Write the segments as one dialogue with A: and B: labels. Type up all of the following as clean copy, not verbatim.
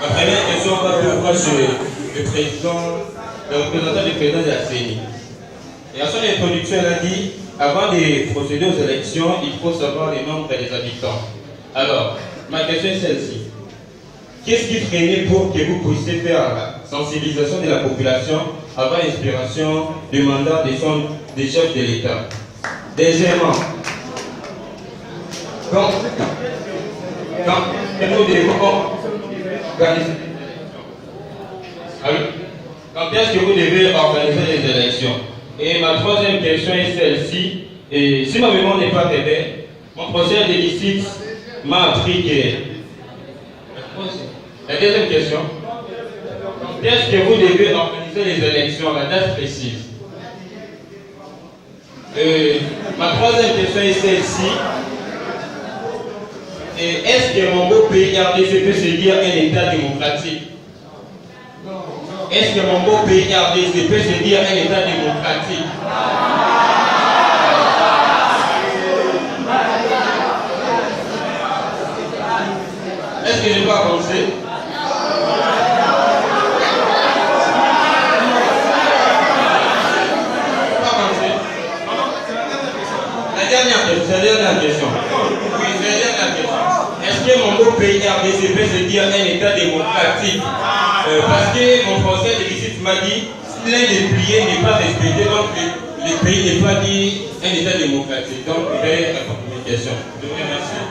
A: Ma première question va plus proche le représentant du président de la CENI. Et à son introduction, elle a dit, avant de procéder aux élections, il faut savoir les nombres des habitants. Alors, ma question est celle-ci. Qu'est-ce qui freinait pour que vous puissiez faire la sensibilisation de la population avant l'inspiration du mandat des chefs de l'État? Deuxièmement, quand nous devons organiser, quand est-ce que vous devez organiser les élections? Et ma troisième question est celle-ci. Et si ma mémoire n'est pas rêvée, mon procès d'illicite m'a appris que... La deuxième question. Quand est-ce que vous devez organiser les élections, la date précise? Ma troisième question est celle-ci. Est-ce que mon beau pays RDC peut se dire un État démocratique? Est-ce que mon beau pays RDC peut se dire un État démocratique? Est-ce que je peux avancer? C'est la dernière question. Oui, c'est la dernière question. Est-ce que mon beau pays RDC peut se dire un État démocratique? Parce que mon français de visite m'a dit, si l'un des piliers n'est pas respecté, donc le pays n'est pas dit un État démocratique. Donc, je vais répondre à mes questions. Je vous remercie.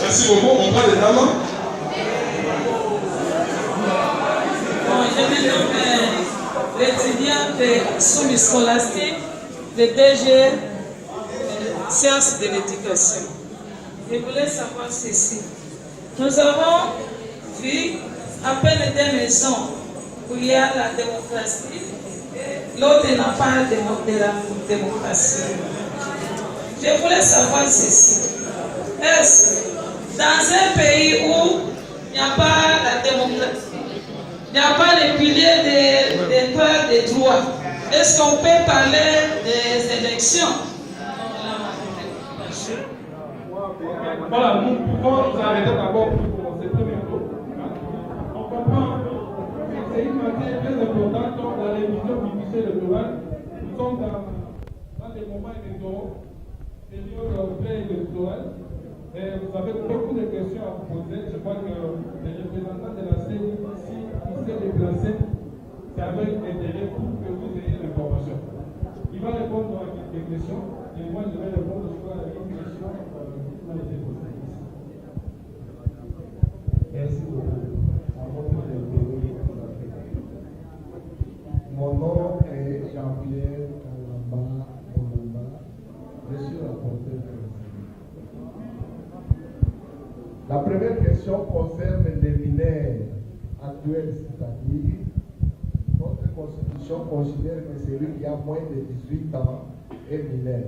B: Merci beaucoup. On prend les dames.
C: Bon, je me nomme l'étudiante semi-scolastique de DG Sciences de l'éducation. Je voulais savoir ceci. Nous avons vu à peine des maisons où il y a la démocratie, l'autre n'a pas de la démocratie. Je voulais savoir ceci. Est-ce dans un pays où il n'y a pas la démocratie, il n'y a pas les piliers des droits des droits, est-ce qu'on peut parler des élections?
B: Voilà, nous pouvons nous arrêter d'abord pour ce premier tour. On comprend que c'est une matière très importante dans l'émission du lycée électoral. Nous sommes dans des moments électoraux, période pré-électorale. Et vous avez beaucoup de questions à vous poser. Je crois que les représentants de la CENI ici, qui s'est déplacé, c'est avec intérêt pour que vous ayez l'information. Il va répondre à quelques questions et moi je vais répondre sur la question qui m'a été posée.
D: Merci beaucoup. Mon nom est Jean-Pierre Kalamba Bolamba. Je suis rapporteur de la première question concerne les mineurs actuels, c'est-à-dire notre constitution considère que celui qui a moins de 18 ans est mineur.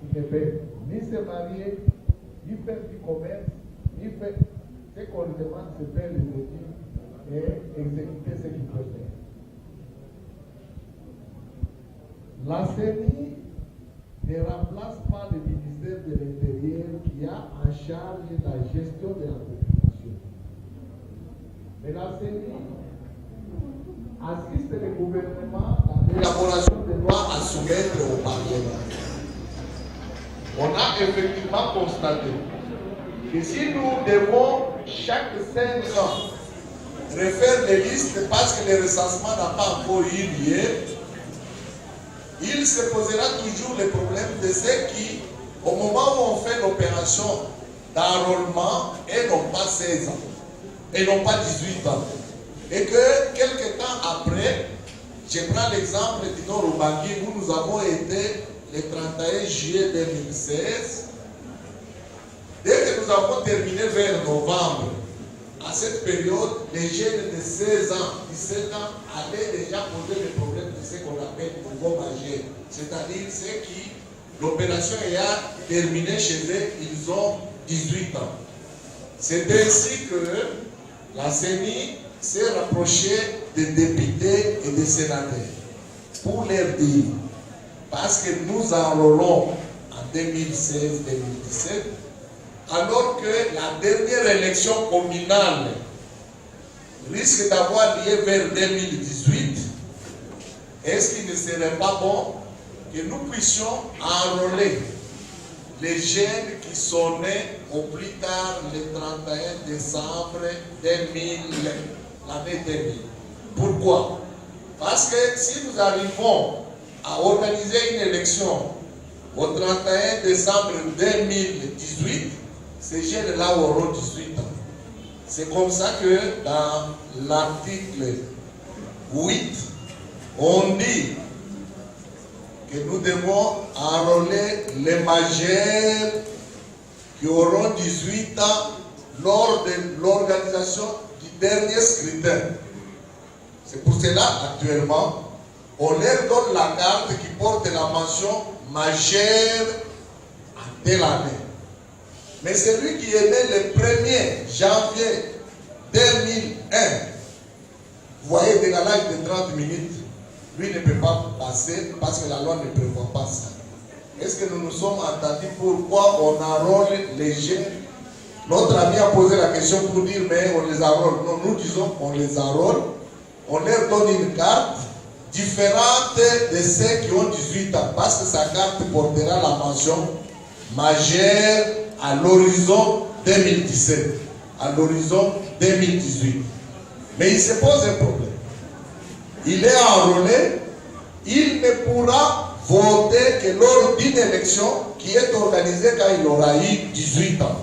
D: Il ne peut ni se marier, ni faire du commerce, ni faire ce qu'on lui demande, c'est faire les études et exécuter ce qu'il peut faire. La CENI ne remplace pas le ministère de l'Intérieur qui a en charge la gestion de la population. Mais la CENI assiste le gouvernement dans l'élaboration des lois à soumettre au Parlement. On a effectivement constaté que si nous devons chaque 5 ans refaire les listes parce que le recensement n'a pas encore eu lieu, il se posera toujours le problème de ceux qui, au moment où on fait l'opération d'enrôlement, et n'ont pas 16 ans, et n'ont pas 18 ans. Et que quelques temps après, je prends l'exemple du Nord Ubangi, où nous avons été le 31 juillet 2016. Dès que nous avons terminé vers novembre, à cette période, les jeunes de 16 ans, 17 ans allaient déjà poser le problème de ce qu'on appelle nouveau majeur. C'est-à-dire ceux qui, l'opération ayant terminé chez eux, ils ont 18 ans. C'est ainsi que la CENI s'est rapprochée des députés et des sénateurs pour leur dire, parce que nous enrôlons en 2016-2017, alors que la dernière élection communale risque d'avoir lieu vers 2018, est-ce qu'il ne serait pas bon que nous puissions enrôler les jeunes qui sont nés au plus tard le 31 décembre 2000, l'année 2000. Pourquoi? Parce que si nous arrivons à organiser une élection au 31 décembre 2018, ces jeunes-là auront 18 ans. C'est comme ça que dans l'article 8, on dit que nous devons enrôler les majeurs qui auront 18 ans lors de l'organisation du dernier scrutin. C'est pour cela, actuellement, on leur donne la carte qui porte la mention majeur en telle année. Mais celui qui est né le 1er janvier 2001, vous voyez, dès l'âge de 30 minutes, lui ne peut pas passer parce que la loi ne prévoit pas ça. Est-ce que nous nous sommes entendus pourquoi on enrôle les jeunes? Notre ami a posé la question pour dire mais on les enrôle. Non, nous disons on les enrôle, on leur donne une carte différente de ceux qui ont 18 ans parce que sa carte portera la mention majeure à l'horizon 2017, à l'horizon 2018. Mais il se pose un problème. Il est enrôlé, il ne pourra voter que lors d'une élection qui est organisée quand il aura eu 18 ans.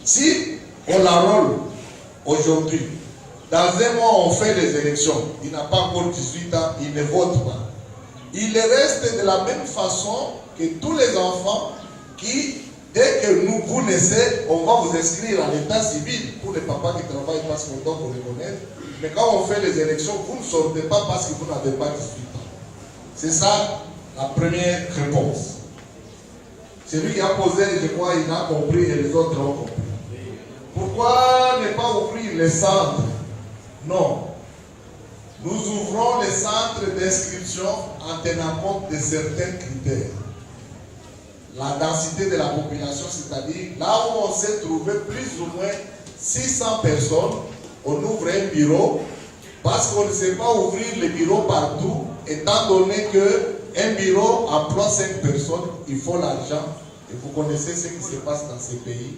D: Si on l'enrôle aujourd'hui, dans un mois on fait les élections, il n'a pas encore 18 ans, il ne vote pas. Il reste de la même façon que tous les enfants qui, dès que vous naissez, on va vous inscrire à l'état civil pour les papas qui travaillent parce qu'on doit vous reconnaître. Mais quand on fait les élections, vous ne sortez pas parce que vous n'avez pas 18 ans. C'est ça la première réponse. Celui qui a posé, je crois, il a compris et les autres ont compris. Pourquoi ne pas ouvrir les centres? Non. Nous ouvrons les centres d'inscription en tenant compte de certains critères. La densité de la population, c'est-à-dire là où on s'est trouvé plus ou moins 600 personnes, on ouvre un bureau parce qu'on ne sait pas ouvrir les bureaux partout, étant donné qu'un bureau emploie 5 personnes, il faut l'argent. Et vous connaissez ce qui se passe dans ces pays.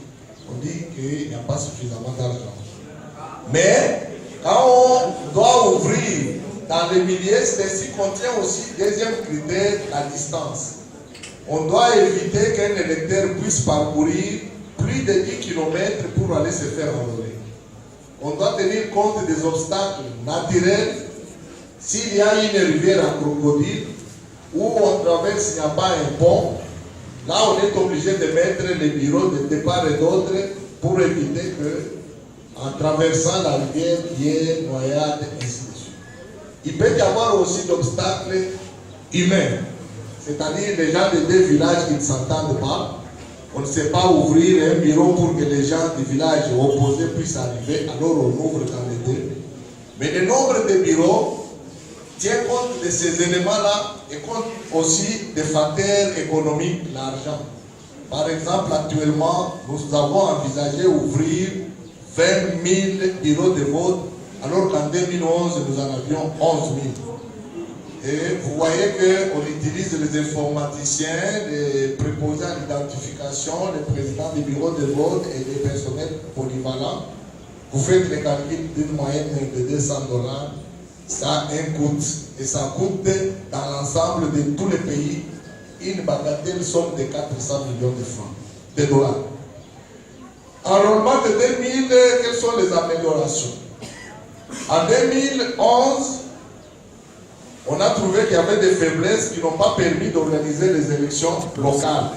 D: On dit qu'il n'y a pas suffisamment d'argent. Mais quand on doit ouvrir dans les milieux, ceci contient aussi, deuxième critère, la distance. On doit éviter qu'un électeur puisse parcourir plus de 10 km pour aller se faire enrôler. On doit tenir compte des obstacles naturels. S'il y a une rivière à crocodile, où on traverse, il n'y a pas un pont, là on est obligé de mettre les bureaux de part et d'autre pour éviter que, en traversant la rivière, il y ait noyade, ainsi de suite. Il peut y avoir aussi d'obstacles humains, c'est-à-dire les gens de deux villages qui ne s'entendent pas. On ne sait pas ouvrir un bureau pour que les gens des villages opposés puissent arriver, alors on ouvre dans les deux. Mais le nombre de bureaux tient compte de ces éléments-là et compte aussi des facteurs économiques, l'argent. Par exemple, actuellement, nous avons envisagé d'ouvrir 20 000 bureaux de vote, alors qu'en 2011, nous en avions 11 000. Et vous voyez qu'on utilise les informaticiens, les préposés à l'identification, les présidents des bureaux de vote et les personnels polyvalents. Vous faites les calculs d'une moyenne de $200. Ça a un coût. Et ça coûte dans l'ensemble de tous les pays une bagatelle somme de 400 millions de francs, de dollars. Enrôlement de 2000, quelles sont les améliorations? En 2011, on a trouvé qu'il y avait des faiblesses qui n'ont pas permis d'organiser les élections locales.